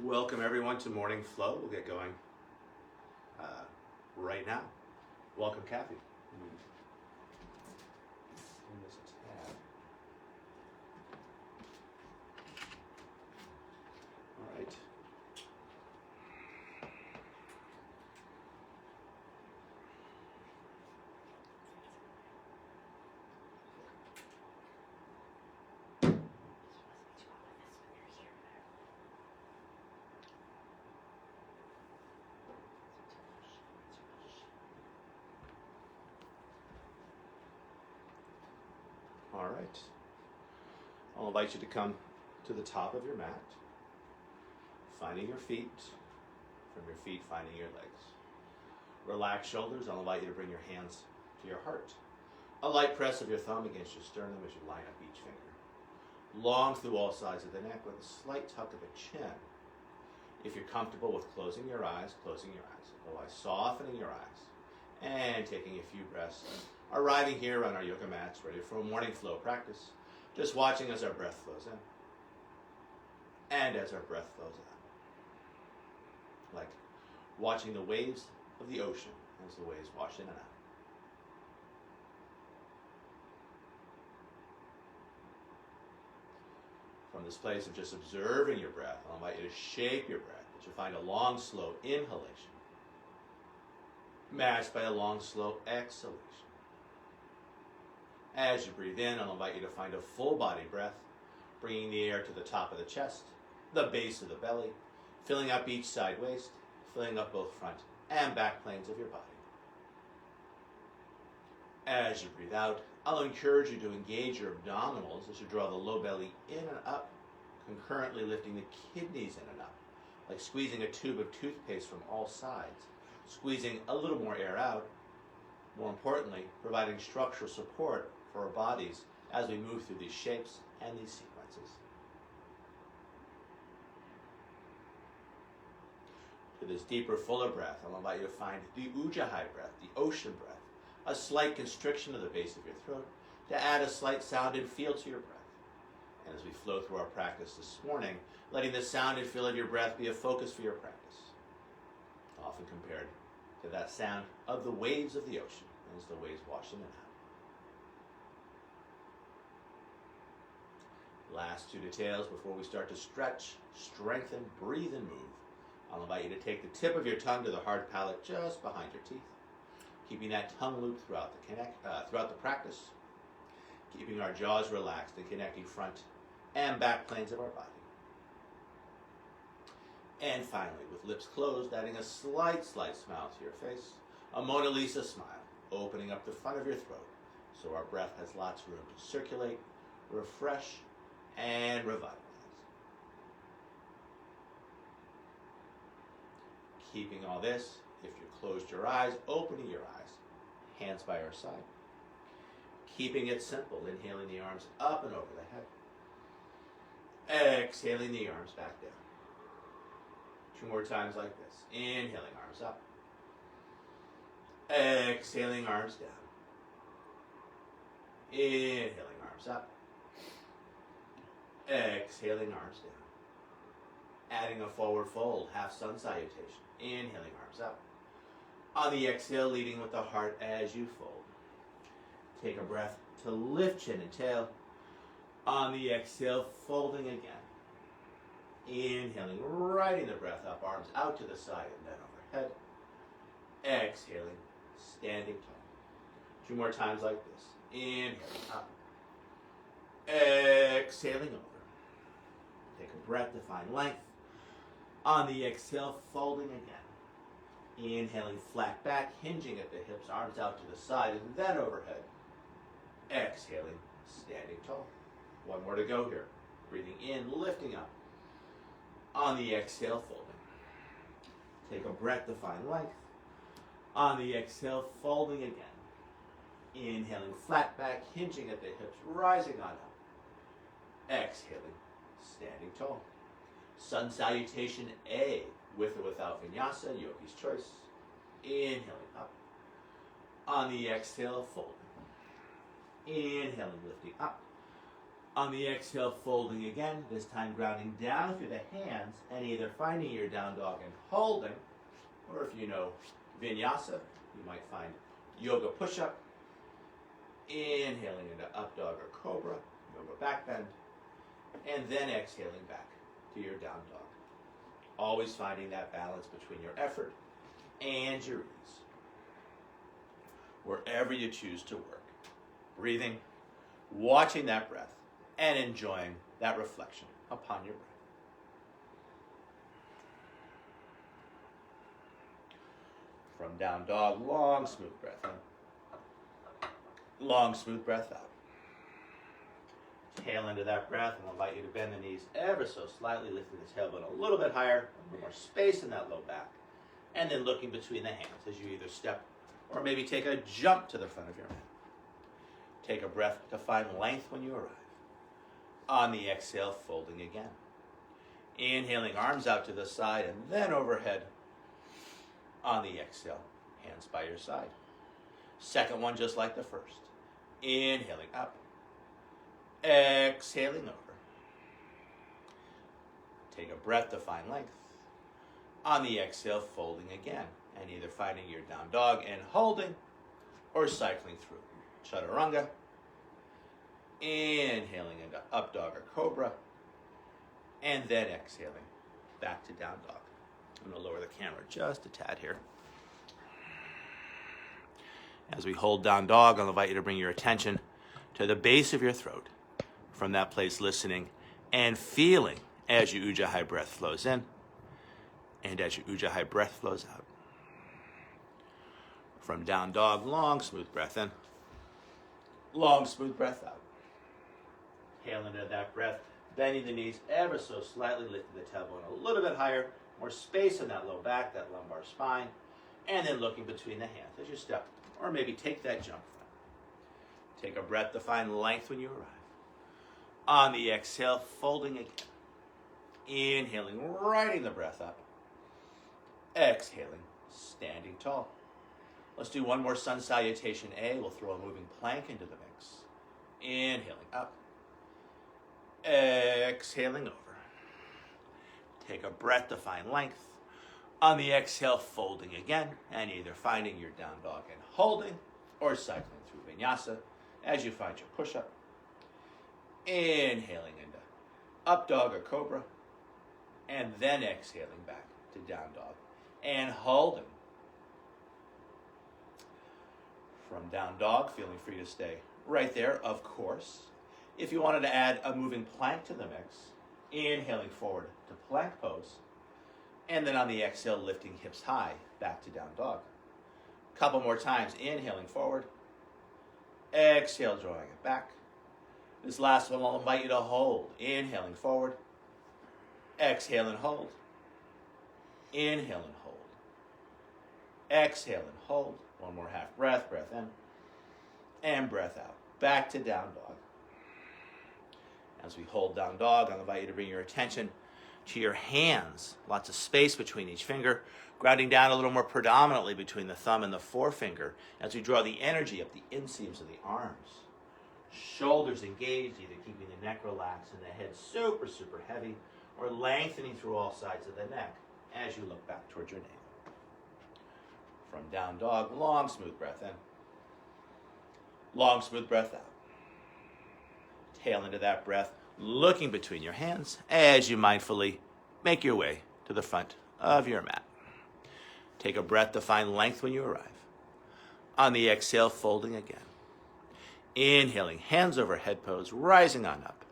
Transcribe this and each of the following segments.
Welcome everyone to Morning Flow. We'll get going right now. Welcome, Kathy. Bring this a tab. All right. All right. I'll invite you to come to the top of your mat, finding your feet, from your feet finding your legs. Relax shoulders. I'll invite you to bring your hands to your heart. A light press of your thumb against your sternum as you line up each finger. Long through all sides of the neck with a slight tuck of the chin. If you're comfortable with closing your eyes, otherwise softening your eyes and taking a few breaths. Arriving here on our yoga mats, ready for a morning flow practice, just watching as our breath flows in and as our breath flows out. Like watching the waves of the ocean as the waves wash in and out. From this place of just observing your breath, I'll invite you to shape your breath, that you find a long, slow inhalation, matched by a long, slow exhalation. As you breathe in, I'll invite you to find a full body breath, bringing the air to the top of the chest, the base of the belly, filling up each side waist, filling up both front and back planes of your body. As you breathe out, I'll encourage you to engage your abdominals as you draw the low belly in and up, concurrently lifting the kidneys in and up, like squeezing a tube of toothpaste from all sides, squeezing a little more air out, more importantly, providing structural support for our bodies as we move through these shapes and these sequences. To this deeper, fuller breath, I'll invite you to find the Ujjayi breath, the ocean breath, a slight constriction of the base of your throat to add a slight sound and feel to your breath. And as we flow through our practice this morning, letting the sound and feel of your breath be a focus for your practice, often compared to that sound of the waves of the ocean as the waves wash in and out. Last two details before we start to stretch, strengthen, breathe, and move. I'll invite you to take the tip of your tongue to the hard palate just behind your teeth, keeping that tongue loop throughout the practice, keeping our jaws relaxed and connecting front and back planes of our body. And finally, with lips closed, adding a slight smile to your face, a Mona Lisa smile, opening up the front of your throat so our breath has lots of room to circulate, refresh, and revitalize. Keeping all this, if you closed your eyes, opening your eyes, hands by our side. Keeping it simple, inhaling the arms up and over the head. Exhaling the arms back down. Two more times like this. Inhaling, arms up. Exhaling, arms down. Inhaling, arms up. Exhaling, arms down. Adding a forward fold, half sun salutation. Inhaling, arms up. On the exhale, leading with the heart as you fold. Take a breath to lift chin and tail. On the exhale, folding again. Inhaling, riding the breath up, arms out to the side and then overhead. Exhaling, standing tall. Two more times like this. Inhaling up. Exhaling over. Take a breath to find length. On the exhale, folding again. Inhaling, flat back, hinging at the hips, arms out to the side and then overhead. Exhaling, standing tall. One more to go here. Breathing in, lifting up. On the exhale, folding. Take a breath to find length. On the exhale, folding again. Inhaling, flat back, hinging at the hips, rising on up. Exhaling, standing tall. Sun salutation A, with or without vinyasa, yogi's choice. Inhaling up. On the exhale, folding. Inhaling, lifting up. On the exhale, folding again, this time grounding down through the hands and either finding your down dog and holding, or if you know vinyasa, you might find yoga push-up, inhaling into up dog or cobra, yoga back bend, and then exhaling back to your down dog. Always finding that balance between your effort and your ease. Wherever you choose to work. Breathing, watching that breath, and enjoying that reflection upon your breath. From down dog, long, smooth breath in. Long, smooth breath out. Tail into that breath, and I'll invite you to bend the knees ever so slightly, lifting the tailbone a little bit higher, a little more space in that low back, and then looking between the hands as you either step or maybe take a jump to the front of your mat. Take a breath to find length when you arrive. On the exhale, folding again. Inhaling, arms out to the side and then overhead. On the exhale, hands by your side. Second one just like the first. Inhaling up. Exhaling over. Take a breath to find length. On the exhale, folding again, and either finding your down dog and holding, or cycling through. Chaturanga. Inhaling into up dog or cobra, and then exhaling back to down dog. I'm going to lower the camera just a tad here. As we hold down dog, I'll invite you to bring your attention to the base of your throat. From that place, listening and feeling as your Ujjayi breath flows in and as your Ujjayi breath flows out. From down dog, long, smooth breath in. Long, smooth breath out. Tail into that breath, bending the knees ever so slightly, lifting the tailbone a little bit higher, more space in that low back, that lumbar spine, and then looking between the hands as you step, or maybe take that jump. Take a breath to find length when you arrive. On the exhale, folding again. Inhaling, riding the breath up. Exhaling, standing tall. Let's do one more sun salutation A. We'll throw a moving plank into the mix. Inhaling up. Exhaling over. Take a breath to find length. On the exhale, folding again, and either finding your down dog and holding, or cycling through vinyasa as you find your push-up. Inhaling into up dog or cobra, and then exhaling back to down dog, and holding. From down dog, feeling free to stay right there, of course. If you wanted to add a moving plank to the mix, inhaling forward to plank pose, and then on the exhale, lifting hips high, back to down dog. Couple more times, inhaling forward, exhale, drawing it back. This last one, I'll invite you to hold. Inhaling forward, exhale and hold. Inhale and hold. Exhale and hold. One more half breath, breath in, and breath out. Back to down dog. As we hold down dog, I'll invite you to bring your attention to your hands. Lots of space between each finger, grounding down a little more predominantly between the thumb and the forefinger as we draw the energy up the inseams of the arms. Shoulders engaged, either keeping the neck relaxed and the head super, super heavy, or lengthening through all sides of the neck as you look back towards your navel. From down dog, long, smooth breath in. Long, smooth breath out. Tail into that breath, looking between your hands as you mindfully make your way to the front of your mat. Take a breath to find length when you arrive. On the exhale, folding again. Inhaling, hands over head pose, rising on up.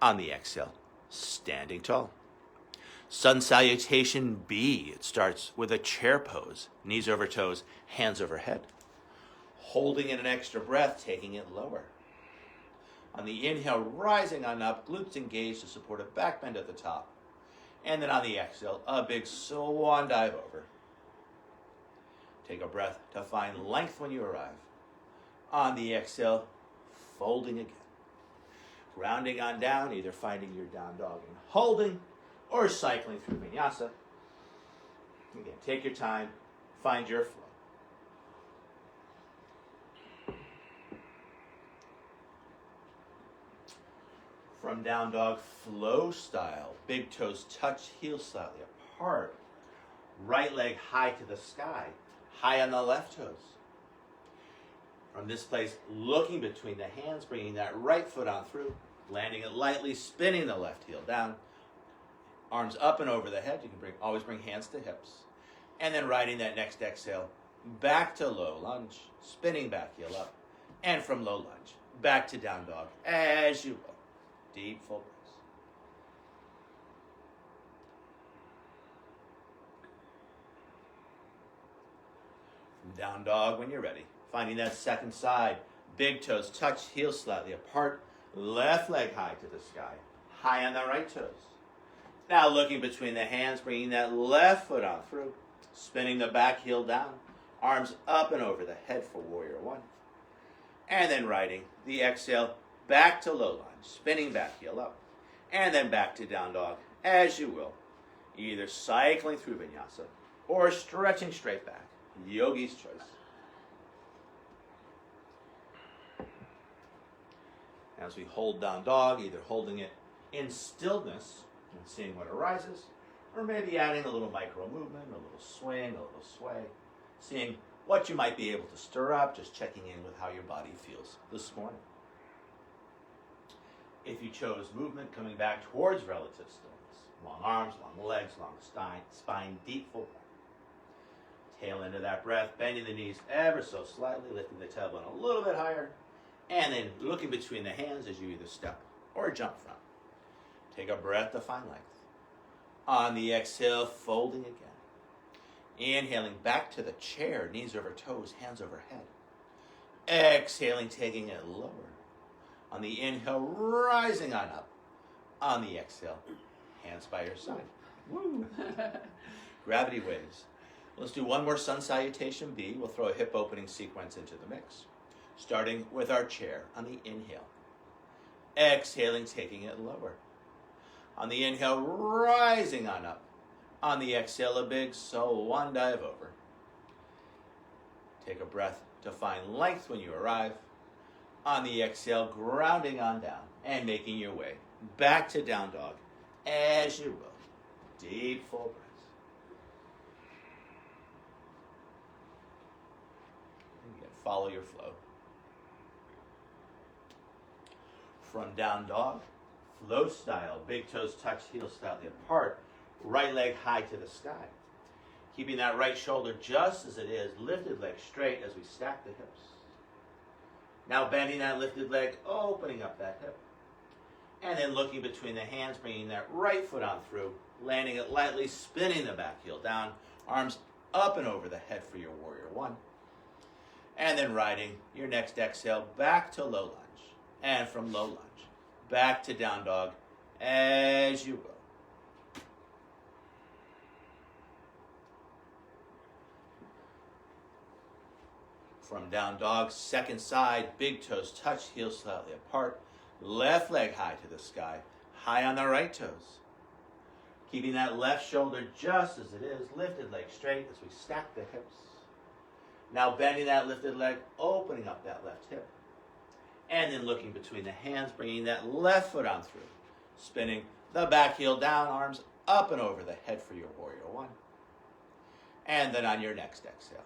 On the exhale, standing tall. Sun salutation B. It starts with a chair pose, knees over toes, hands over head. Holding in an extra breath, taking it lower. On the inhale, rising on up, glutes engaged to support a back bend at the top. And then on the exhale, a big swan dive over. Take a breath to find length when you arrive. On the exhale, folding again. Grounding on down, either finding your down dog and holding, or cycling through vinyasa. Again, take your time, find your flow. From down dog, flow style. Big toes touch, heels slightly apart. Right leg high to the sky, high on the left toes. From this place, looking between the hands, bringing that right foot on through, landing it lightly, spinning the left heel down. Arms up and over the head. You can always bring hands to hips. And then riding that next exhale, back to low lunge, spinning back heel up. And from low lunge, back to down dog, as you will. Deep full breaths. From down dog when you're ready. Finding that second side. Big toes touch, heels slightly apart. Left leg high to the sky. High on the right toes. Now looking between the hands, bringing that left foot on through. Spinning the back heel down. Arms up and over the head for warrior one. And then riding the exhale back to low lunge. Spinning back heel up. And then back to down dog as you will. Either cycling through vinyasa or stretching straight back. Yogi's choice. As we hold down dog, either holding it in stillness and seeing what arises, or maybe adding a little micro movement, a little swing, a little sway, seeing what you might be able to stir up, just checking in with how your body feels this morning. If you chose movement, coming back towards relative stillness, long arms, long legs, long spine, deep full breath. Tail into that breath, bending the knees ever so slightly, lifting the tailbone a little bit higher, and then looking between the hands as you either step or jump from. Take a breath to find length. On the exhale, folding again. Inhaling back to the chair, knees over toes, hands over head. Exhaling, taking it lower. On the inhale, rising on up. On the exhale, hands by your side. Woo! Gravity waves. Let's do one more sun salutation B. We'll throw a hip opening sequence into the mix. Starting with our chair on the inhale. Exhaling, taking it lower. On the inhale, rising on up. On the exhale, a big one dive over. Take a breath to find length when you arrive. On the exhale, grounding on down and making your way back to down dog as you will. Deep full breaths. Again, follow your flow. From down dog, flow style, big toes touch, heels slightly apart, right leg high to the sky. Keeping that right shoulder just as it is, lifted leg straight as we stack the hips. Now bending that lifted leg, opening up that hip. And then looking between the hands, bringing that right foot on through, landing it lightly, spinning the back heel down, arms up and over the head for your warrior one. And then riding your next exhale back to low lunge. And from low lunge, back to down dog as you will. From down dog, second side, big toes touch, heels slightly apart, left leg high to the sky, high on the right toes. Keeping that left shoulder just as it is, lifted leg straight as we stack the hips. Now bending that lifted leg, opening up that left hip. And then looking between the hands, bringing that left foot on through, spinning the back heel down, arms up and over the head for your warrior one. And then on your next exhale,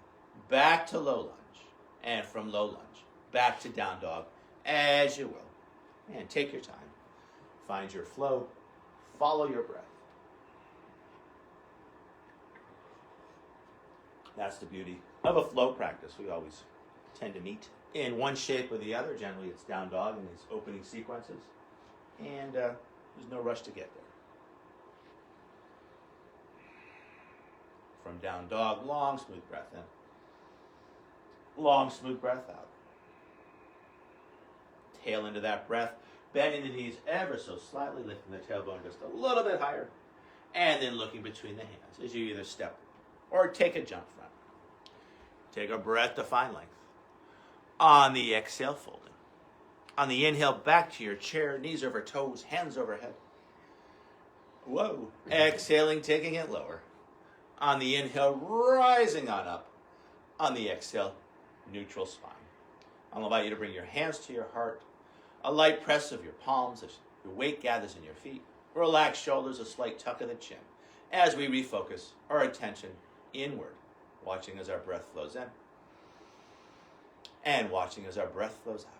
back to low lunge. And from low lunge, back to down dog, as you will. And take your time. Find your flow. Follow your breath. That's the beauty of a flow practice. We always tend to meet in one shape or the other. Generally, it's down dog in these opening sequences. And there's no rush to get there. From down dog, long, smooth breath in. Long, smooth breath out. Tail into that breath, bending the knees ever so slightly, lifting the tailbone just a little bit higher, and then looking between the hands as you either step or take a jump from. Take a breath to find length. On the exhale, folding. On the inhale, back to your chair, knees over toes, hands overhead. Whoa. Exhaling, taking it lower. On the inhale, rising on up. On the exhale, neutral spine. I'll invite you to bring your hands to your heart. A light press of your palms as Your weight gathers in your feet. Relaxed shoulders, a slight tuck of the chin as we refocus our attention inward, watching as our breath flows in and watching as our breath flows out.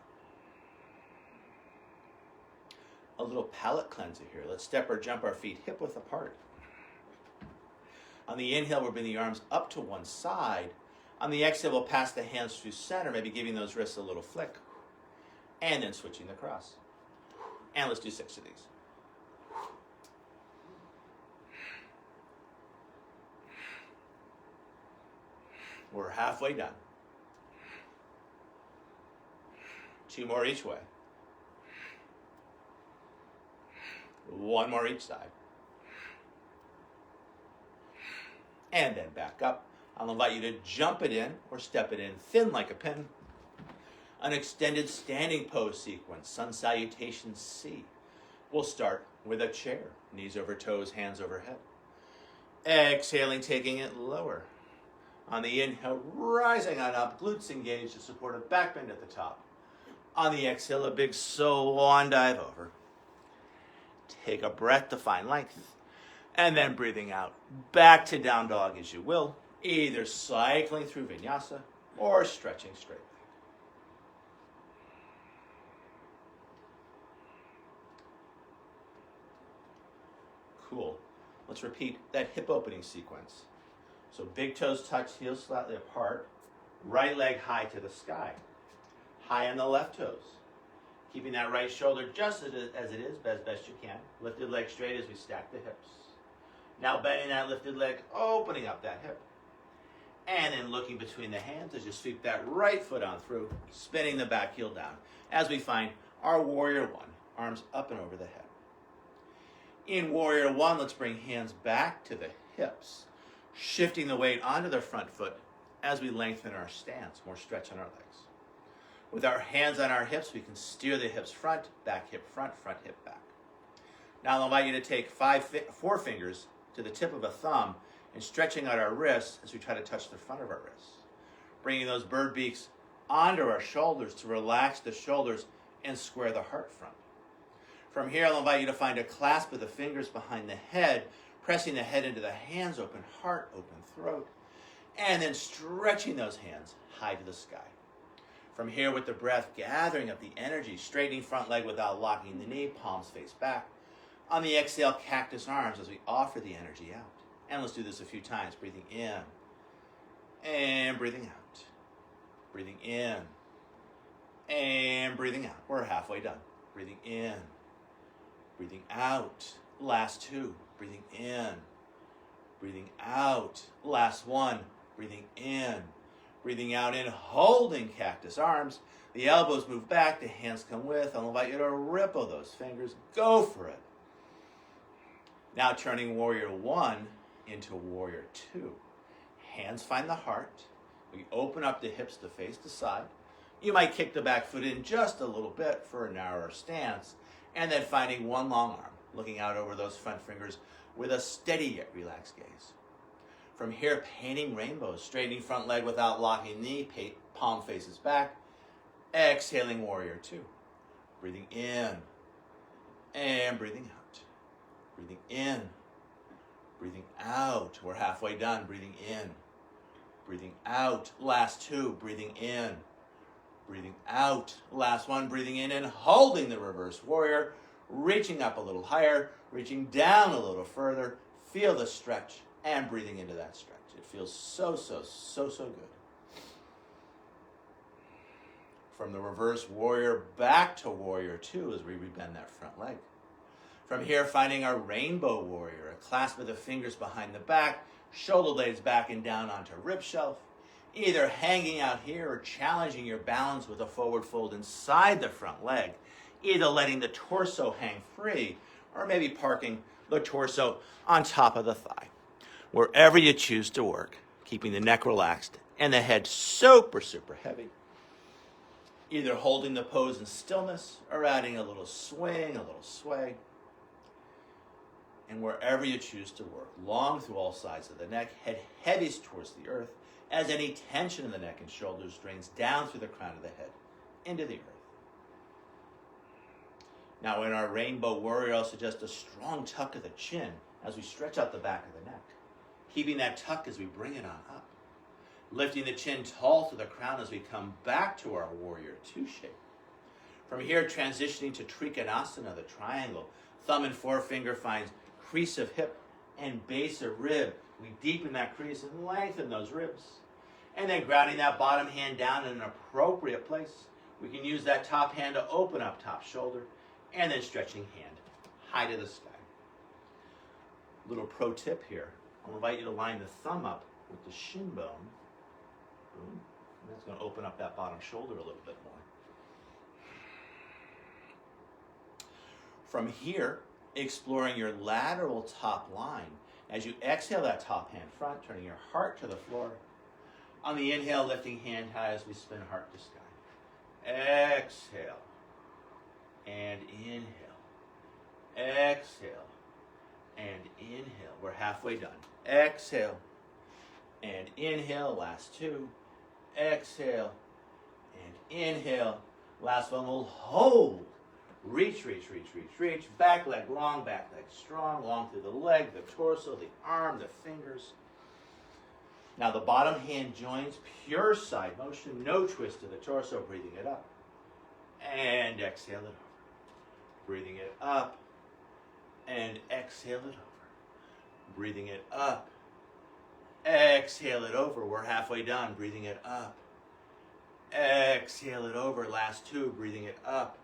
A little palate cleanser here. Let's step or jump our feet hip width apart. On the inhale, we'll bring the arms up to one side. On the exhale, we'll pass the hands through center, maybe giving those wrists a little flick. And then switching the cross. And let's do 6 of these. We're halfway done. 2 more each way. 1 more each side. And then back up. I'll invite you to jump it in or step it in thin like a pin. An extended standing pose sequence, sun salutation C. We'll start with a chair, knees over toes, hands overhead. Exhaling, taking it lower. On the inhale, rising on up, glutes engaged to support a back bend at the top. On the exhale, a big swan dive over. Take a breath to find length. And then breathing out, back to down dog as you will, either cycling through vinyasa or stretching straight. Cool. Let's repeat that hip opening sequence. So big toes touch, heels slightly apart, right leg high to the sky. High on the left toes. Keeping that right shoulder just as it is, as best you can. Lifted leg straight as we stack the hips. Now bending that lifted leg, opening up that hip. And then looking between the hands as you sweep that right foot on through, spinning the back heel down. As we find our Warrior One, arms up and over the head. In Warrior One, let's bring hands back to the hips, shifting the weight onto the front foot as we lengthen our stance, more stretch on our legs. With our hands on our hips, we can steer the hips front hip front hip back. Now I'll invite you to take 4 fingers to the tip of a thumb and stretching out our wrists as we try to touch the front of our wrists. Bringing those bird beaks onto our shoulders to relax the shoulders and square the heart front. From here, I'll invite you to find a clasp of the fingers behind the head, pressing the head into the hands, open heart, open throat, and then stretching those hands high to the sky. From here, with the breath, gathering up the energy, straightening front leg without locking the knee, palms face back. On the exhale, cactus arms as we offer the energy out. And let's do this a few times, breathing in and breathing out. Breathing in and breathing out. We're halfway done. Breathing in, breathing out. Last 2, breathing in, breathing out. Last 1, breathing in, breathing out and holding cactus arms. The elbows move back, the hands come with. I'll invite you to ripple those fingers. Go for it. Now turning Warrior One into Warrior Two. Hands find the heart. We open up the hips to face the side. You might kick the back foot in just a little bit for a narrower stance. And then finding one long arm, looking out over those front fingers with a steady yet relaxed gaze. From here, painting rainbows, straightening front leg without locking knee, palm faces back. Exhaling Warrior Two. Breathing in and breathing out. Breathing in, breathing out. We're halfway done. Breathing in, breathing out. Last 2, breathing in, breathing out. Last 1, breathing in and holding the reverse warrior. Reaching up a little higher, reaching down a little further. Feel the stretch and breathing into that stretch. It feels so good. From the reverse warrior back to Warrior Two as we rebend that front leg. From here, finding our rainbow warrior, a clasp of the fingers behind the back, shoulder blades back and down onto rib shelf, either hanging out here or challenging your balance with a forward fold inside the front leg, either letting the torso hang free or maybe parking the torso on top of the thigh. Wherever you choose to work, keeping the neck relaxed and the head super heavy. Either holding the pose in stillness or adding a little swing, a little sway. And wherever you choose to work, long through all sides of the neck, head heaviest towards the earth, as any tension in the neck and shoulders drains down through the crown of the head into the earth. Now in our Rainbow Warrior, I'll suggest a strong tuck of the chin as we stretch out the back of the neck. Keeping that tuck as we bring it on up. Lifting the chin tall to the crown as we come back to our Warrior Two shape. From here, transitioning to Trikonasana, the triangle. Thumb and forefinger finds crease of hip and base of rib. We deepen that crease and lengthen those ribs. And then grounding that bottom hand down in an appropriate place. We can use that top hand to open up top shoulder. And then stretching hand high to the sky. Little pro tip here. I'll invite you to line the thumb up with the shin bone. Boom. And that's going to open up that bottom shoulder a little bit more. From here, exploring your lateral top line. As you exhale that top hand front, turning your heart to the floor. On the inhale, lifting hand high as we spin heart to sky. Exhale. And inhale. Exhale. And inhale. We're halfway done. Exhale. And inhale. Last two. Exhale. And inhale. Last one. We'll hold. Reach, reach, reach, reach, reach. Back leg long, back leg strong. Long through the leg, the torso, the arm, the fingers. Now the bottom hand joins pure side motion. No twist to the torso. Breathing it up. And exhale it over. Breathing it up. And exhale it over. Breathing it up. Exhale it over. We're halfway done. Breathing it up. Exhale it over. Last two. Breathing it up.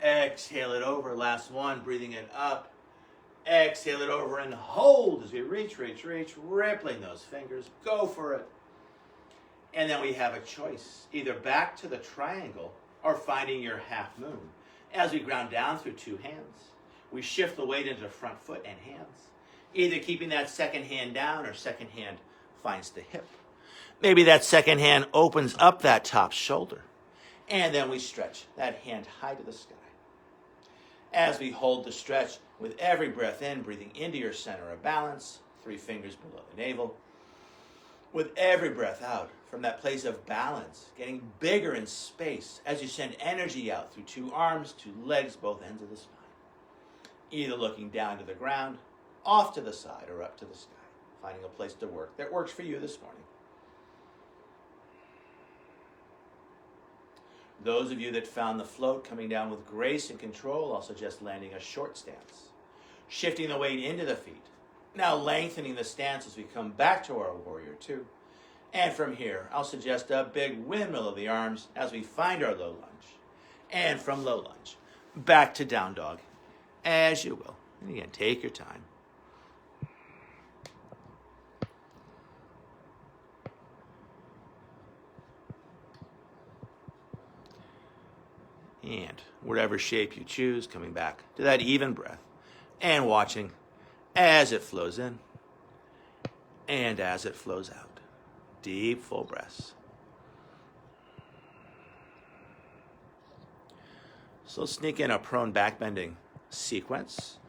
Exhale it over. Last one. Breathing it up. Exhale it over and hold as we reach, reach, reach. Rippling those fingers. Go for it. And then we have a choice. Either back to the triangle or finding your half moon. As we ground down through two hands. We shift the weight into front foot and hands. Either keeping that second hand down or second hand finds the hip. Maybe that second hand opens up that top shoulder. And then we stretch that hand high to the sky. As we hold the stretch with every breath in, breathing into your center of balance, 3 fingers below the navel. With every breath out from that place of balance, getting bigger in space as you send energy out through 2 arms, 2 legs, both ends of the spine. Either looking down to the ground, off to the side, or up to the sky, finding a place to work that works for you this morning. Those of you that found the float coming down with grace and control, I'll suggest landing a short stance. Shifting the weight into the feet. Now lengthening the stance as we come back to our Warrior Two. And from here, I'll suggest a big windmill of the arms as we find our low lunge. And from low lunge, back to down dog, as you will. And again, take your time. And whatever shape you choose, coming back to that even breath and watching as it flows in and as it flows out. Deep, full breaths. So let's sneak in a prone back bending sequence.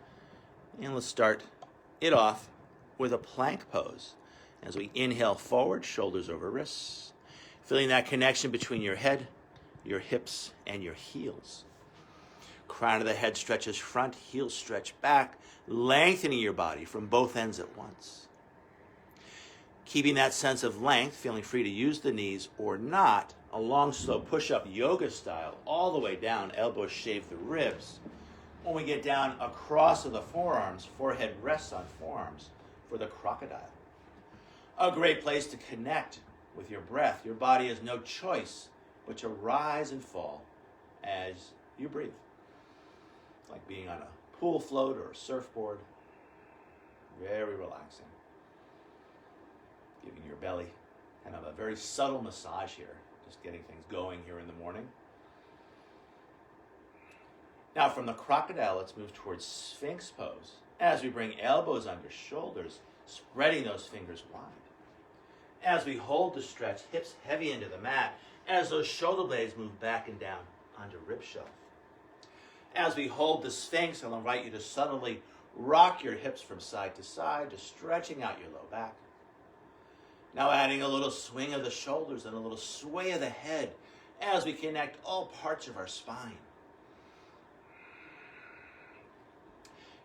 And let's start it off with a plank pose. As we inhale forward, shoulders over wrists. Feeling that connection between your head, your hips, and your heels. Crown of the head stretches front, heels stretch back, lengthening your body from both ends at once. Keeping that sense of length, feeling free to use the knees or not, a long, slow push-up yoga style, all the way down, elbows shave the ribs. When we get down across of the forearms, forehead rests on forearms for the crocodile. A great place to connect with your breath. Your body has no choice but to rise and fall as you breathe. Like being on a pool float or a surfboard. Very relaxing. Giving your belly kind of a very subtle massage here. Just getting things going here in the morning. Now from the crocodile, let's move towards Sphinx pose. As we bring elbows under shoulders, spreading those fingers wide. As we hold the stretch, hips heavy into the mat, as those shoulder blades move back and down onto rib shelf. As we hold the Sphinx, I'll invite you to subtly rock your hips from side to side, just stretching out your low back. Now adding a little swing of the shoulders and a little sway of the head as we connect all parts of our spine.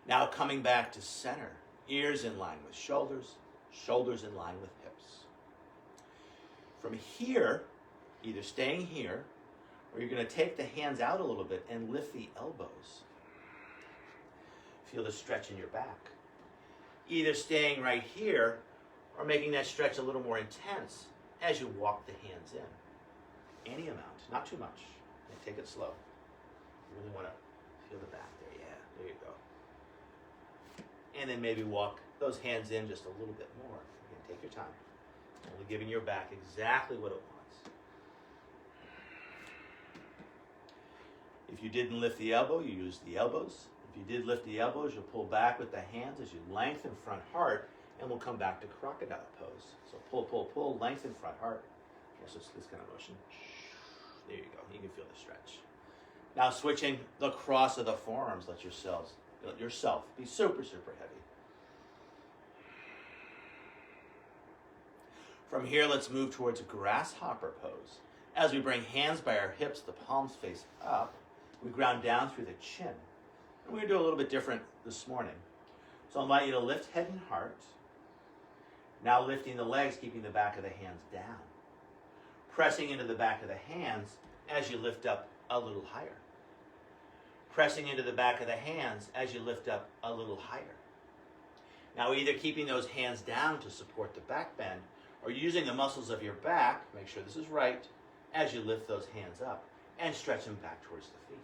Now coming back to center, ears in line with shoulders, shoulders in line with hips. From here, either staying here, or you're going to take the hands out a little bit and lift the elbows. Feel the stretch in your back. Either staying right here, or making that stretch a little more intense as you walk the hands in. Any amount, not too much. And take it slow. You really want to feel the back there. Yeah, there you go. And then maybe walk those hands in just a little bit more. Again, take your time. Only giving your back exactly what it wants. If you didn't lift the elbow, you use the elbows. If you did lift the elbows, you'll pull back with the hands as you lengthen front heart, and we'll come back to crocodile pose. So pull, pull, pull, lengthen front heart. Yes, it's this kind of motion. There you go. You can feel the stretch. Now switching the cross of the forearms. Let yourself be super, super heavy. From here, let's move towards a grasshopper pose. As we bring hands by our hips, the palms face up, we ground down through the chin. And we're going to do a little bit different this morning. So I invite you to lift head and heart. Now lifting the legs, keeping the back of the hands down. Pressing into the back of the hands as you lift up a little higher. Pressing into the back of the hands as you lift up a little higher. Now either keeping those hands down to support the back bend, or using the muscles of your back, make sure this is right, as you lift those hands up and stretch them back towards the feet.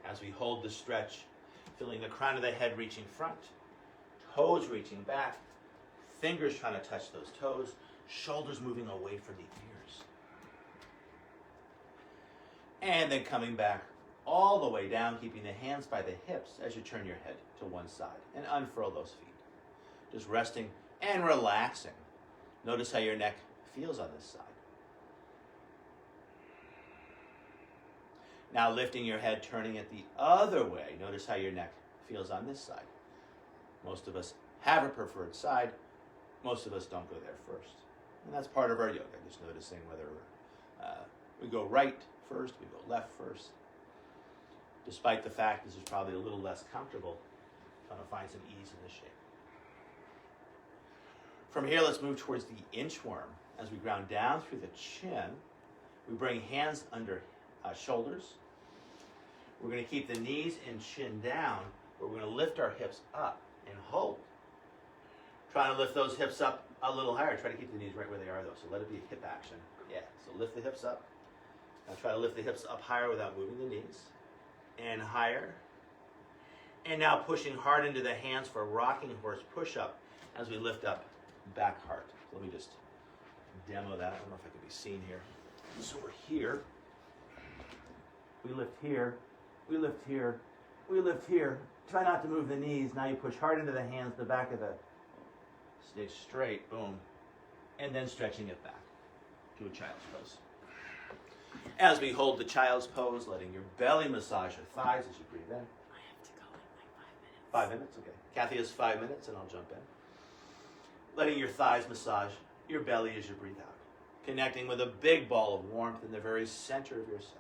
As we hold the stretch, feeling the crown of the head reaching front, toes reaching back, fingers trying to touch those toes, shoulders moving away from the ears. And then coming back all the way down, keeping the hands by the hips as you turn your head to one side and unfurl those feet. Just resting and relaxing. Notice how your neck feels on this side. Now lifting your head, turning it the other way. Notice how your neck feels on this side. Most of us have a preferred side. Most of us don't go there first. And that's part of our yoga, just noticing whether we go right first, we go left first. Despite the fact this is probably a little less comfortable, trying to find some ease in the shape. From here, let's move towards the inchworm. As we ground down through the chin, we bring hands under shoulders. We're going to keep the knees and chin down, but we're going to lift our hips up and hold. Trying to lift those hips up a little higher. Try to keep the knees right where they are, though. So let it be a hip action. Yeah, so lift the hips up. Now try to lift the hips up higher without moving the knees. And higher. And now pushing hard into the hands for a rocking horse push-up as we lift up back heart. So let me just demo that. I don't know if I can be seen here. So we're here. We lift here. We lift here. We lift here. Try not to move the knees. Now you push hard into the hands, the back of the stay straight, boom. And then stretching it back to a child's pose. As we hold the child's pose, letting your belly massage your thighs as you breathe in. I have to go in like 5 5 minutes. 5 minutes? Okay. Kathy has 5 minutes and I'll jump in. Letting your thighs massage your belly as you breathe out. Connecting with a big ball of warmth in the very center of yourself.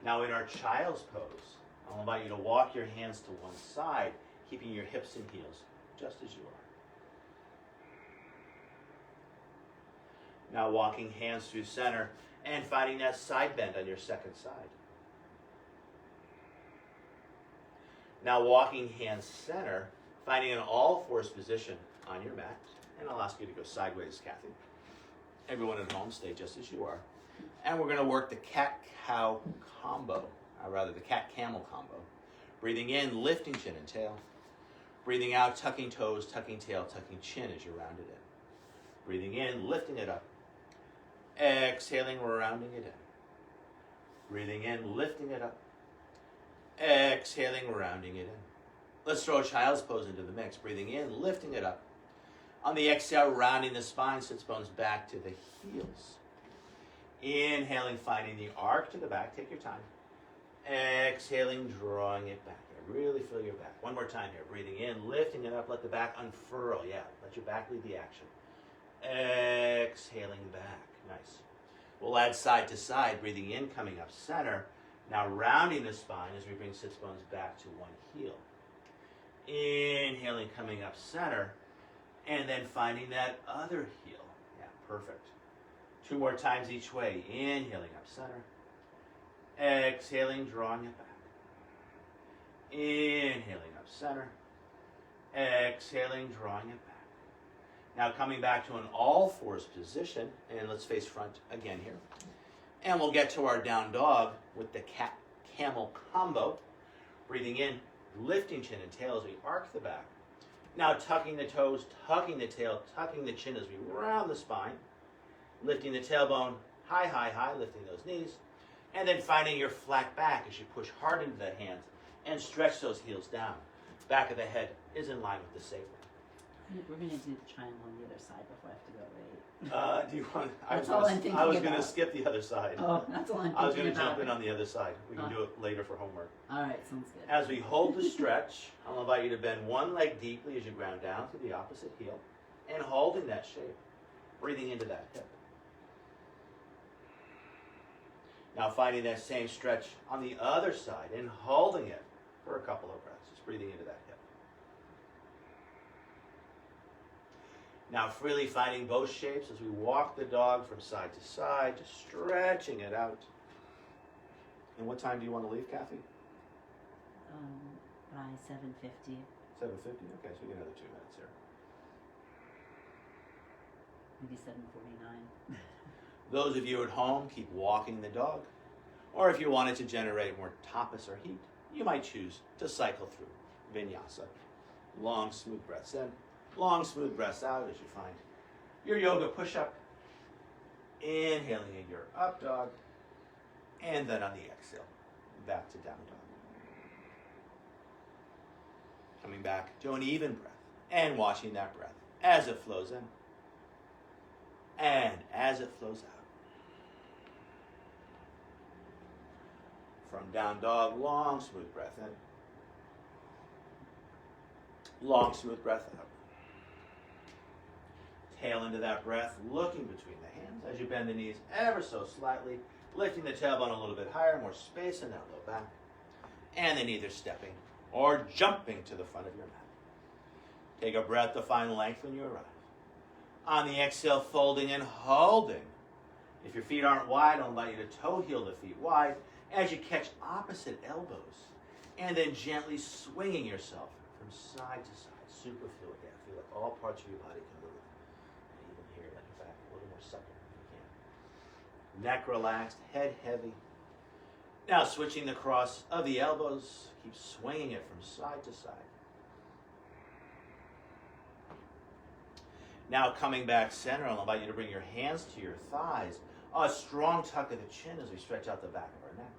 Now in our child's pose, I'll invite you to walk your hands to one side, keeping your hips and heels just as you are. Now walking hands through center and finding that side bend on your second side. Now walking hands center, finding an all-fours position on your mat. And I'll ask you to go sideways, Kathy. Everyone at home, stay just as you are. And we're going to work the cat-cow combo, or rather the cat-camel combo. Breathing in, lifting chin and tail. Breathing out, tucking toes, tucking tail, tucking chin as you round it in. Breathing in, lifting it up. Exhaling, rounding it in. Breathing in, lifting it up. Exhaling, rounding it in. Let's throw a child's pose into the mix. Breathing in, lifting it up. On the exhale, rounding the spine, sits bones back to the heels. Inhaling, finding the arc to the back. Take your time. Exhaling, drawing it back. Really feel your back. One more time here. Breathing in, lifting it up. Let the back unfurl. Yeah, let your back lead the action. Exhaling back. Nice. We'll add side to side. Breathing in, coming up center. Now rounding the spine as we bring sits bones back to one heel. Inhaling, coming up center, and then finding that other heel. Yeah, perfect. 2 more times each way. Inhaling up center. Exhaling, drawing it back. Inhaling up center. Exhaling, drawing it back. Now coming back to an all fours position, and let's face front again here. And we'll get to our down dog with the cat camel combo. Breathing in, lifting chin and tail as we arc the back. Now tucking the toes, tucking the tail, tucking the chin as we round the spine. Lifting the tailbone high, high, high, lifting those knees. And then finding your flat back as you push hard into the hands and stretch those heels down. Back of the head is in line with the sacrum. We're going to do the triangle on the other side before I have to go, right? Do you want? That's all I'm thinking I was going to about. skip the other side. Oh, that's all I'm thinking I was going to about. jump in on the other side. We can do it later for homework. All right, sounds good. As we hold the stretch, I'll invite you to bend one leg deeply as you ground down to the opposite heel, and holding that shape, breathing into that hip. Now finding that same stretch on the other side and holding it for a couple of breaths, just breathing into that hip. Now freely finding both shapes as we walk the dog from side to side, just stretching it out. And what time do you want to leave, Kathy? By 7:50. 7:50? Okay, so we get another 2 minutes here. Maybe 7:49. Those of you at home, keep walking the dog. Or if you wanted to generate more tapas or heat, you might choose to cycle through vinyasa. Long, smooth breaths in, long, smooth breaths out as you find your yoga push-up. Inhaling in your up dog, and then on the exhale, back to down dog. Coming back to an even breath, and watching that breath as it flows in, and as it flows out. From down dog, long, smooth breath in. Long, smooth breath out. Tail into that breath, looking between the hands as you bend the knees ever so slightly, lifting the tailbone a little bit higher, more space in that low back. And then either stepping or jumping to the front of your mat. Take a breath to find length when you arrive. On the exhale, folding and holding. If your feet aren't wide, I'll invite you to toe heel the feet wide as you catch opposite elbows. And then gently swinging yourself from side to side. Super fluid there. Feel like all parts of your body can move. And even here, let your back a little more supple if you can. Neck relaxed, head heavy. Now switching the cross of the elbows. Keep swinging it from side to side. Now coming back center, I'll invite you to bring your hands to your thighs. A strong tuck of the chin as we stretch out the back of our neck.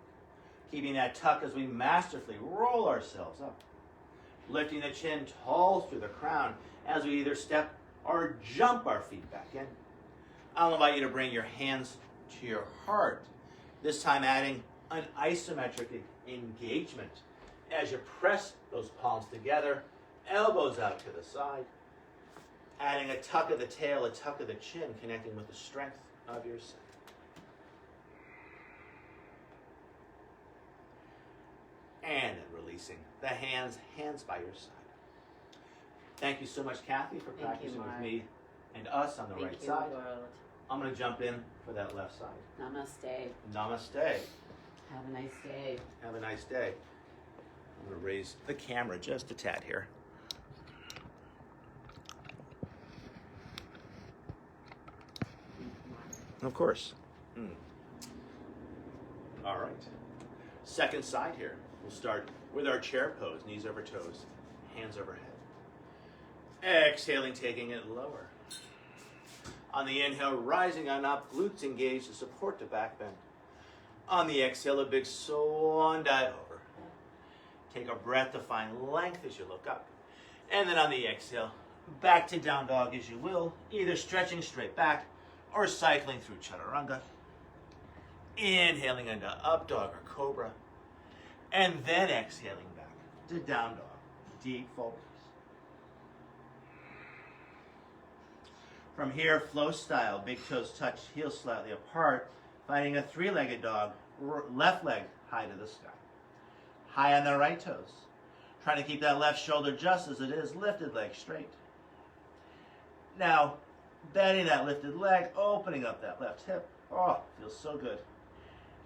Keeping that tuck as we masterfully roll ourselves up. Lifting the chin tall through the crown as we either step or jump our feet back in. I'll invite you to bring your hands to your heart. This time adding an isometric engagement as you press those palms together, elbows out to the side. Adding a tuck of the tail, a tuck of the chin, connecting with the strength of your center. And then releasing the hands by your side. Thank you so much, Kathy, for practicing with me and us on the right side. World. I'm going to jump in for that left side. Namaste. Namaste. Have a nice day. Have a nice day. I'm going to raise the camera just a tad here. Of course. All right. Second side here. We'll start with our chair pose, knees over toes, hands overhead. Exhaling, taking it lower. On the inhale, rising on up, glutes engaged to support the back bend. On the exhale, a big swan dive over. Take a breath to find length as you look up. And then on the exhale, back to down dog as you will, either stretching straight back or cycling through chaturanga. Inhaling into up dog or cobra. And then exhaling back to down dog. Deep fold. From here, flow style, big toes touch, heels slightly apart, finding a three-legged dog left leg high to the sky. High on the right toes. Trying to keep that left shoulder just as it is, lifted leg straight. Now, bending that lifted leg, opening up that left hip. Oh, feels so good.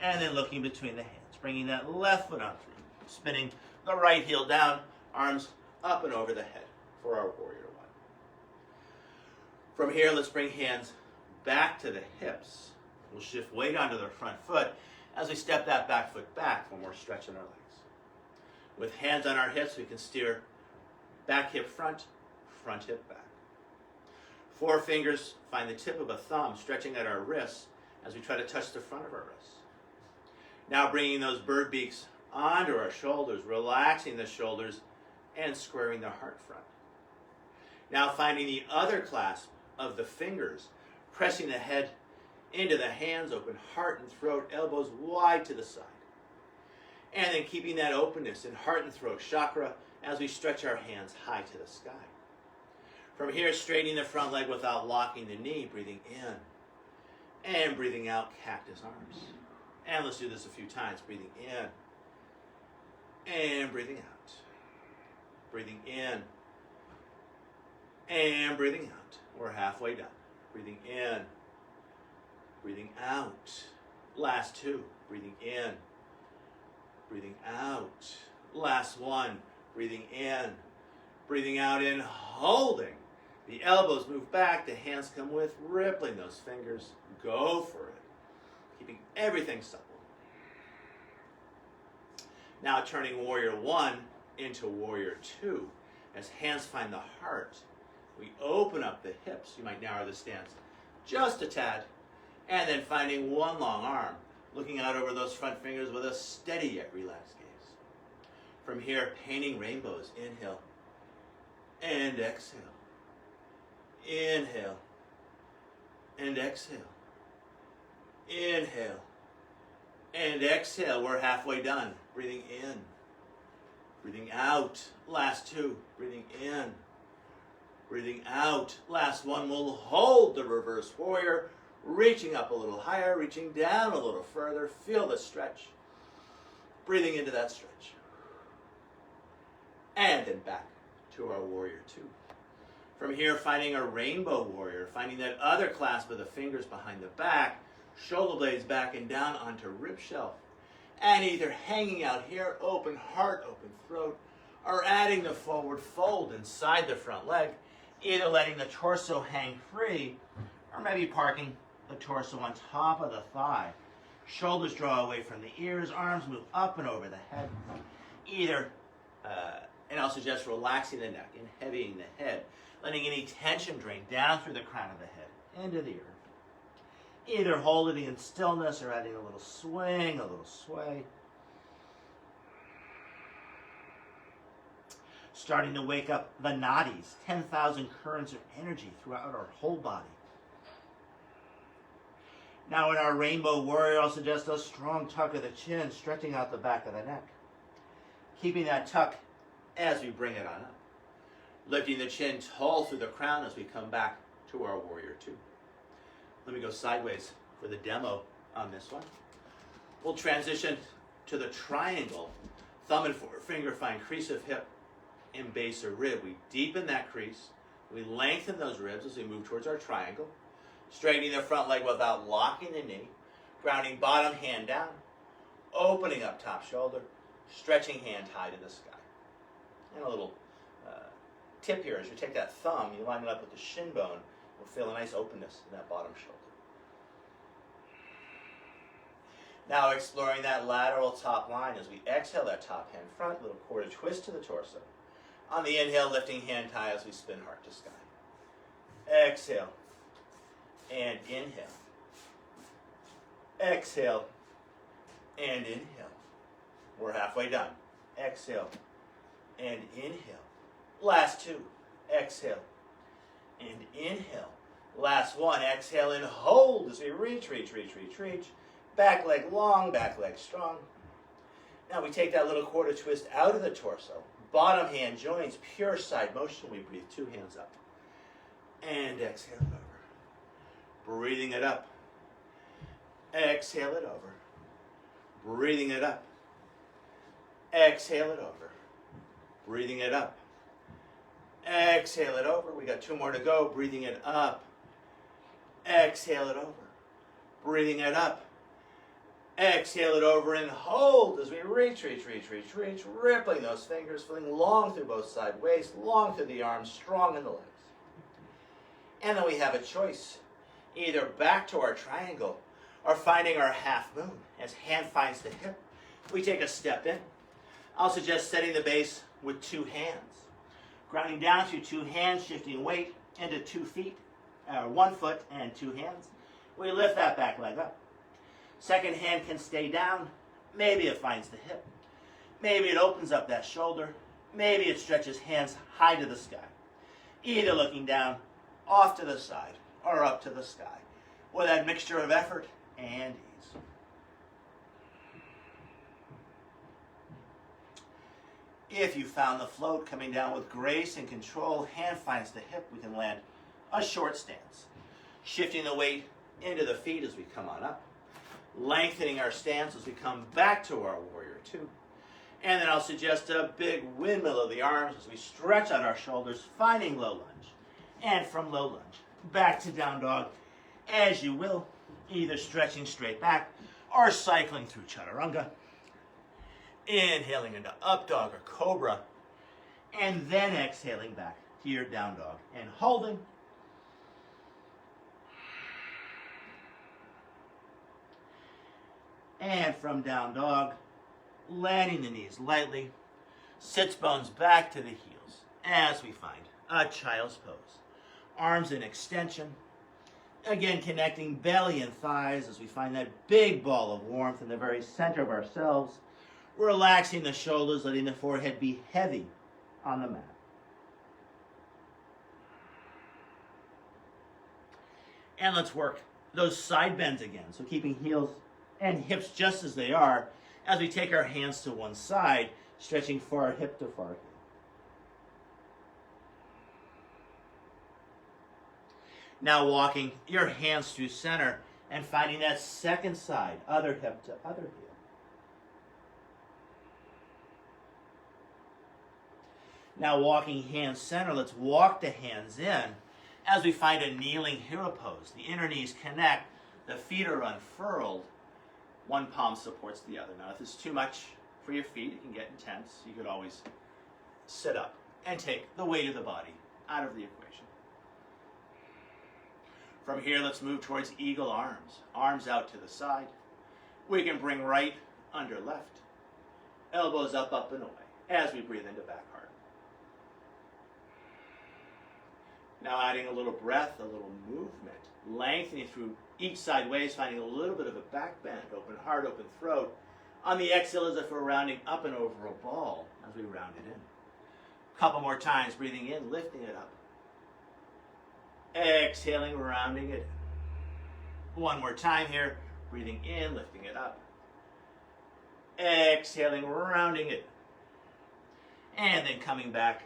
And then looking between the hands, bringing that left foot on through, spinning the right heel down, arms up and over the head for our warrior one. From here, let's bring hands back to the hips. We'll shift weight onto the front foot as we step that back foot back when we're stretching our legs. With hands on our hips, we can steer back hip front, front hip back. 4 fingers find the tip of a thumb stretching at our wrists as we try to touch the front of our wrists. Now bringing those bird beaks onto our shoulders, relaxing the shoulders and squaring the heart front. Now finding the other clasp of the fingers, pressing the head into the hands, open heart and throat, elbows wide to the side. And then keeping that openness in heart and throat chakra as we stretch our hands high to the sky. From here, straightening the front leg without locking the knee, breathing in and breathing out, cactus arms. And let's do this a few times, breathing in and breathing out. Breathing in and breathing out. We're halfway done. Breathing in, breathing out. Last 2, breathing in, breathing out. Last 1, breathing in, breathing out in, holding. The elbows move back, the hands come with, rippling those fingers. Go for it. Keeping everything supple. Now turning warrior 1 into warrior 2. As hands find the heart, we open up the hips. You might narrow the stance just a tad. And then finding one long arm, looking out over those front fingers with a steady yet relaxed gaze. From here, painting rainbows. Inhale and exhale. Inhale and exhale. Inhale and exhale. We're halfway done. Breathing in, breathing out. Last 2, breathing in, breathing out. Last 1, we'll hold the reverse warrior, reaching up a little higher, reaching down a little further. Feel the stretch. Breathing into that stretch. And then back to our warrior 2. From here, finding a rainbow warrior, finding that other clasp of the fingers behind the back, shoulder blades back and down onto rib shelf. And either hanging out here, open heart, open throat, or adding the forward fold inside the front leg, either letting the torso hang free, or maybe parking the torso on top of the thigh. Shoulders draw away from the ears, arms move up and over the head. Either, and I'll suggest relaxing the neck and heavying the head, letting any tension drain down through the crown of the head, into the earth. Either holding in stillness or adding a little swing, a little sway. Starting to wake up the nadis, 10,000 currents of energy throughout our whole body. Now in our rainbow warrior, I'll suggest a strong tuck of the chin, stretching out the back of the neck. Keeping that tuck as we bring it on up. Lifting the chin tall through the crown as we come back to our warrior 2. Let me go sideways for the demo on this one. We'll transition to the triangle. Thumb and forefinger find crease of hip and base of rib. We deepen that crease. We lengthen those ribs as we move towards our triangle. Straightening the front leg without locking the knee. Grounding bottom hand down. Opening up top shoulder. Stretching hand high to the sky. And a little tip here, as you take that thumb, you line it up with the shin bone, you'll feel a nice openness in that bottom shoulder. Now exploring that lateral top line as we exhale that top hand front, little quarter twist to the torso. On the inhale, lifting hand high as we spin heart to sky. Exhale and inhale. Exhale and inhale. We're halfway done. Exhale and inhale. Last 2, exhale and inhale. Last 1, exhale and hold as we reach. Back leg long, back leg strong. Now we take that little quarter twist out of the torso. Bottom hand joins, pure side motion. We breathe 2 hands up. And exhale it over. Breathing it up. Exhale it over. breathing it up. Exhale it over. Breathing it up. Exhale it over. We got 2 more to go. Breathing it up. Exhale it over. Breathing it up. Exhale it over and hold as we reach, rippling those fingers, feeling long through both side waist, long through the arms, strong in the legs. And then we have a choice, either back to our triangle or finding our half moon. As hand finds the hip, we take a step in. I'll suggest setting the base with 2 hands. Grounding down through 2 hands, shifting weight into 2 feet, 1 foot and 2 hands. We lift that back leg up. Second hand can stay down. Maybe it finds the hip. Maybe it opens up that shoulder. Maybe it stretches hands high to the sky. Either looking down, off to the side, or up to the sky, with that mixture of effort and ease. If you found the float coming down with grace and control, hand finds the hip, we can land a short stance. Shifting the weight into the feet as we come on up. Lengthening our stance as we come back to our warrior 2. And then I'll suggest a big windmill of the arms as we stretch out our shoulders, finding low lunge. And from low lunge, back to down dog, as you will, either stretching straight back or cycling through chaturanga. Inhaling into up dog or cobra, and then exhaling back to your down dog and holding. And from down dog, landing the knees lightly, sits bones back to the heels as we find a child's pose. Arms in extension, again connecting belly and thighs as we find that big ball of warmth in the very center of ourselves. Relaxing the shoulders, letting the forehead be heavy on the mat. And let's work those side bends again. So keeping heels and hips just as they are as we take our hands to one side, stretching far hip to far hip. Now walking your hands through center and finding that second side, other hip to other heel. Now walking hands center, let's walk the hands in as we find a kneeling hero pose. The inner knees connect, the feet are unfurled, one palm supports the other. Now if it's too much for your feet, it can get intense. You could always sit up and take the weight of the body out of the equation. From here, let's move towards eagle arms. Arms out to the side. We can bring right under left. Elbows up, up, and away as we breathe into back heart. Now adding a little breath, a little movement, lengthening through each side waist, finding a little bit of a back bend, open heart, open throat. On the exhale, as if we're rounding up and over a ball as we round it in. Couple more times, breathing in, lifting it up. Exhaling, rounding it in. One more time here, breathing in, lifting it up. Exhaling, rounding it. And then coming back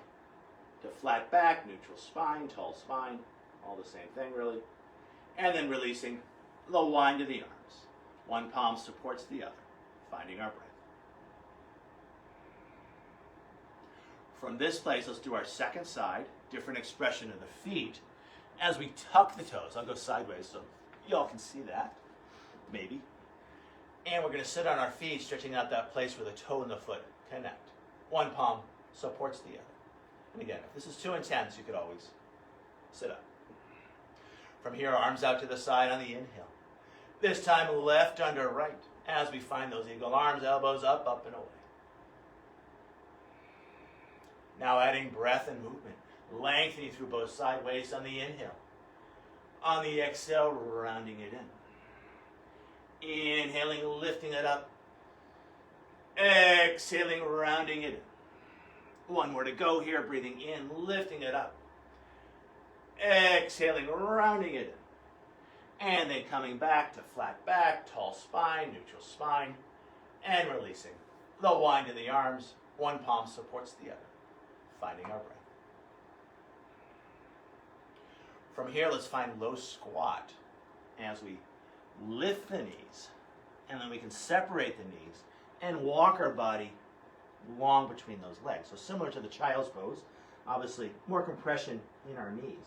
to flat back, neutral spine, tall spine, all the same thing really. And then releasing the wind of the arms. One palm supports the other, finding our breath. From this place, let's do our second side, different expression of the feet. As we tuck the toes, I'll go sideways so y'all can see that, maybe. And we're going to sit on our feet, stretching out that place where the toe and the foot connect. One palm supports the other. And again, if this is too intense, you could always sit up. From here, arms out to the side on the inhale. This time, left under right, as we find those eagle arms, elbows up, up, and away. Now adding breath and movement, lengthening through both side waist on the inhale. On the exhale, rounding it in. Inhaling, lifting it up. Exhaling, rounding it in. One more to go here, breathing in, lifting it up. Exhaling, rounding it in. And then coming back to flat back, tall spine, neutral spine, and releasing the wind in the arms. One palm supports the other, finding our breath. From here, let's find low squat as we lift the knees, And then we can separate the knees and walk our body long between those legs. So similar to the child's pose, obviously more compression in our knees.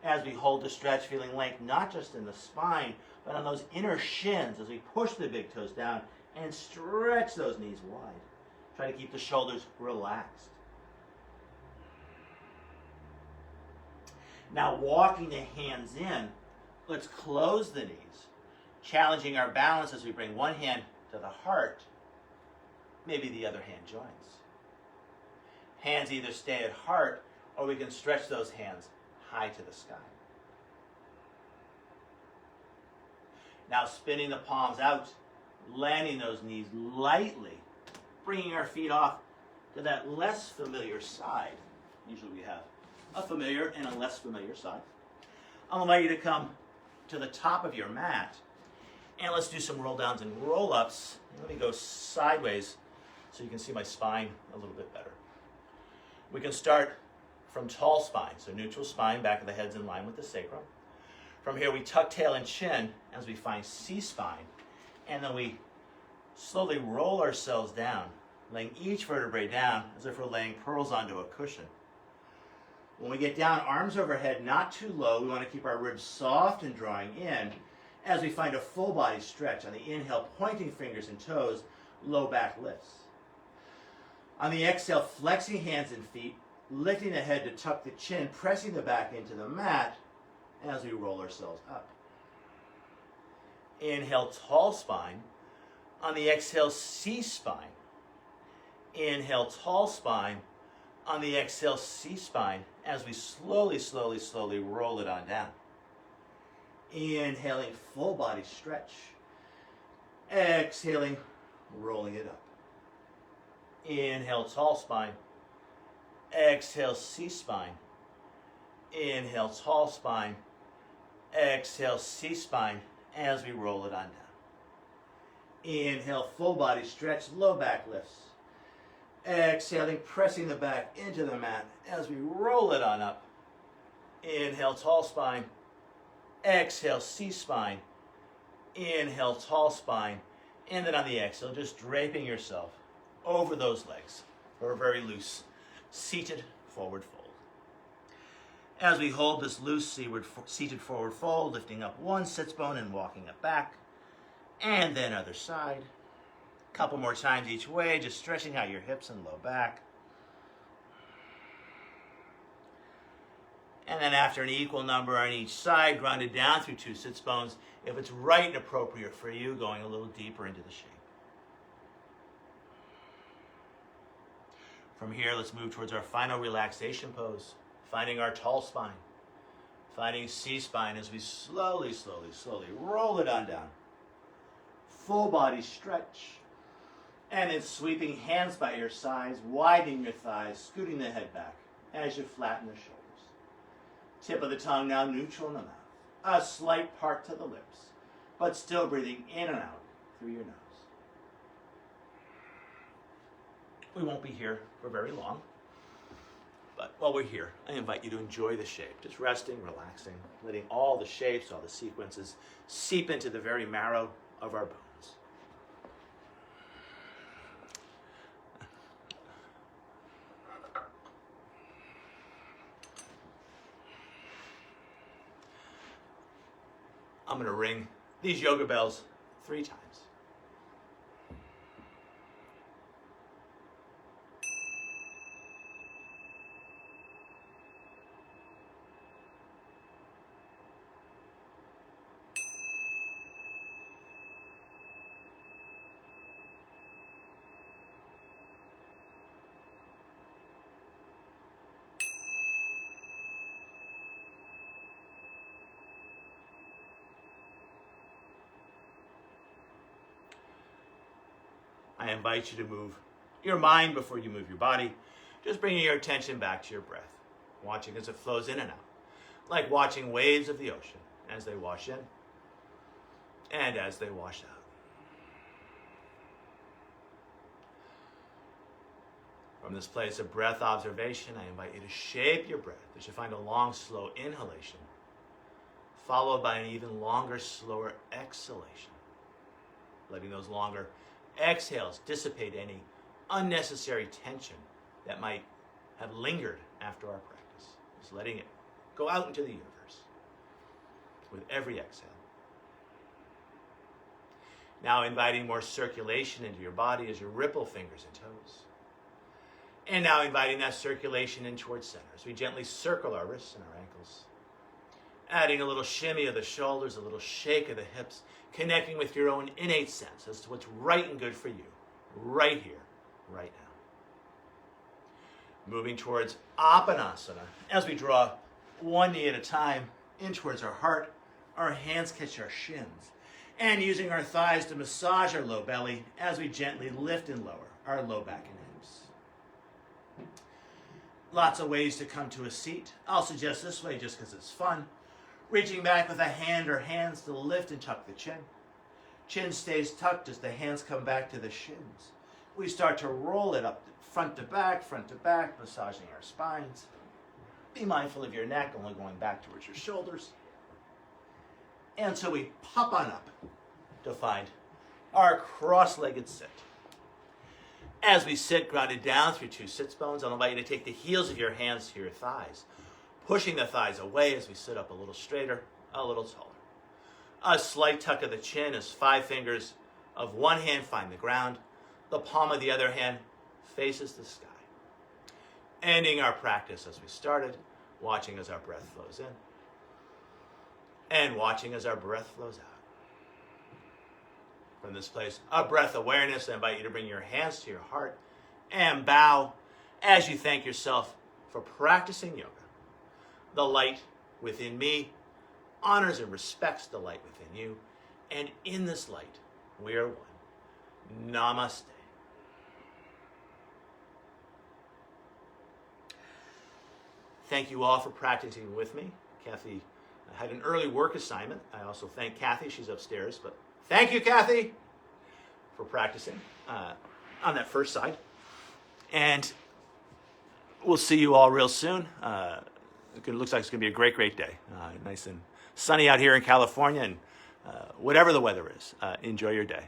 As we hold the stretch, feeling length not just in the spine, but on those inner shins as we push the big toes down and stretch those knees wide. Try to keep the shoulders relaxed. Now walking the hands in, let's close the knees, challenging our balance as we bring one hand to the heart, maybe the other hand joins. Hands either stay at heart or we can stretch those hands high to the sky. Now spinning the palms out, landing those knees lightly, bringing our feet off to that less familiar side. Usually we have a familiar and a less familiar side. I'll invite you to come to the top of your mat and let's do some roll downs and roll ups. Let me go sideways so you can see my spine a little bit better. We can start from tall spine, so neutral spine, back of the head's in line with the sacrum. From here we tuck tail and chin as we find C-spine, and then we slowly roll ourselves down, laying each vertebrae down as if we're laying pearls onto a cushion. When we get down, arms overhead, not too low, we want to keep our ribs soft and drawing in as we find a full body stretch. On the inhale, pointing fingers and toes, low back lifts. On the exhale, flexing hands and feet, lifting the head to tuck the chin, pressing the back into the mat as we roll ourselves up. Inhale, tall spine. On the exhale, C-spine. Inhale, tall spine. On the exhale, C-spine as we slowly roll it on down. Inhaling, full body stretch. Exhaling, rolling it up. Inhale, tall spine. Exhale, C-spine. Inhale, tall spine. Exhale, C-spine as we roll it on down. Inhale, full body stretch, low back lifts. Exhaling, pressing the back into the mat as we roll it on up. Inhale, tall spine. Exhale, C-spine. Inhale, tall spine. And then on the exhale, just draping yourself over those legs for a very loose seated forward fold. As we hold this loose seated forward fold, lifting up one sits bone and walking it back, and then other side. Couple more times each way, just stretching out your hips and low back. And then after an equal number on each side, grounded down through two sits bones, if it's right and appropriate for you, going a little deeper into the shape. From here, let's move towards our final relaxation pose, finding our tall spine, finding C-spine as we slowly roll it on down. Full body stretch. And then sweeping hands by your sides, widening your thighs, scooting the head back as you flatten the shoulders. Tip of the tongue now neutral in the mouth. A slight part to the lips, but still breathing in and out through your nose. We won't be here for very long, but while we're here, I invite you to enjoy the shape. Just resting, relaxing, letting all the shapes, all the sequences seep into the very marrow of our bones. I'm going to ring these yoga bells 3 times. I invite you to move your mind before you move your body, just bringing your attention back to your breath, watching as it flows in and out, like watching waves of the ocean as they wash in and as they wash out. From this place of breath observation, I invite you to shape your breath as you find a long, slow inhalation, followed by an even longer, slower exhalation. letting those longer exhales dissipate any unnecessary tension that might have lingered after our practice. Just letting it go out into the universe with every exhale. Now inviting more circulation into your body as you ripple fingers and toes. And now inviting that circulation in towards center as we gently circle our wrists and our ankles. Adding a little shimmy of the shoulders, a little shake of the hips, connecting with your own innate sense as to what's right and good for you, right here, right now. Moving towards Apanasana as we draw one knee at a time in towards our heart, our hands catch our shins, and using our thighs to massage our low belly as we gently lift and lower our low back and hips. Lots of ways to come to a seat. I'll suggest this way just because it's fun. Reaching back with a hand or hands to lift and tuck the chin. Chin stays tucked as the hands come back to the shins. We start to roll it up front to back, massaging our spines. Be mindful of your neck, only going back towards your shoulders. And so we pop on up to find our cross-legged sit. As we sit, grounded down through two sits bones, I'll invite you to take the heels of your hands to your thighs, pushing the thighs away as we sit up a little straighter, a little taller. A slight tuck of the chin as 5 fingers of one hand find the ground. The palm of the other hand faces the sky. Ending our practice as we started, watching as our breath flows in, and watching as our breath flows out. From this place of breath awareness, I invite you to bring your hands to your heart and bow as you thank yourself for practicing yoga. The light within me honors and respects the light within you, and in this light, we are one. Namaste. Thank you all for practicing with me. Kathy had an early work assignment. I also thank Kathy. She's upstairs, but thank you, Kathy, for practicing on that first side. And we'll see you all real soon. It looks like it's going to be a great, great day. Nice and sunny out here in California, and whatever the weather is, enjoy your day.